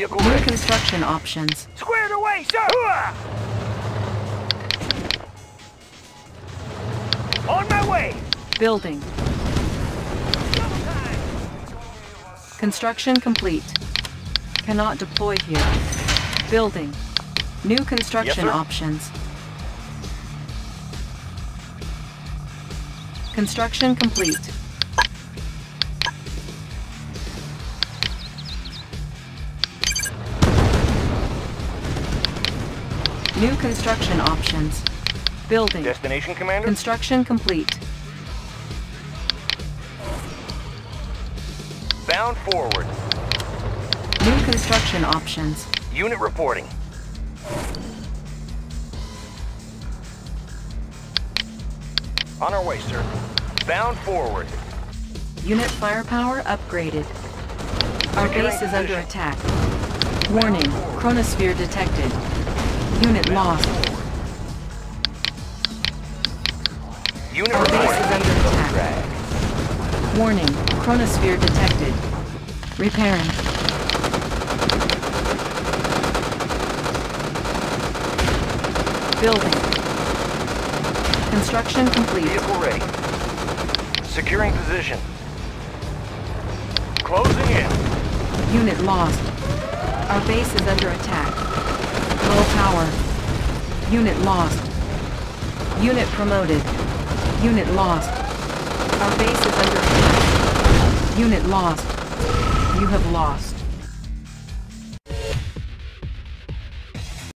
Vehicle New ready. construction options. Squared away, sir! On my way! Building. Construction complete. Cannot deploy here. Building. New construction Yes, sir. options. Construction complete. New construction options. Building. Destination, Commander? Construction complete. Bound forward. New construction options. Unit reporting. On our way, sir. Bound forward. Unit firepower upgraded. Our Securing base is under position. attack. Warning, chronosphere detected. Unit lost. Unit Our base reporting. is under attack. Drag. Warning, chronosphere detected. Repairing. Building. Construction complete. Vehicle ready. Securing position. Closing in. Unit lost. Our base is under attack. Low power. Unit lost. Unit promoted. Unit lost. Our base is under attack. Unit lost. You have lost.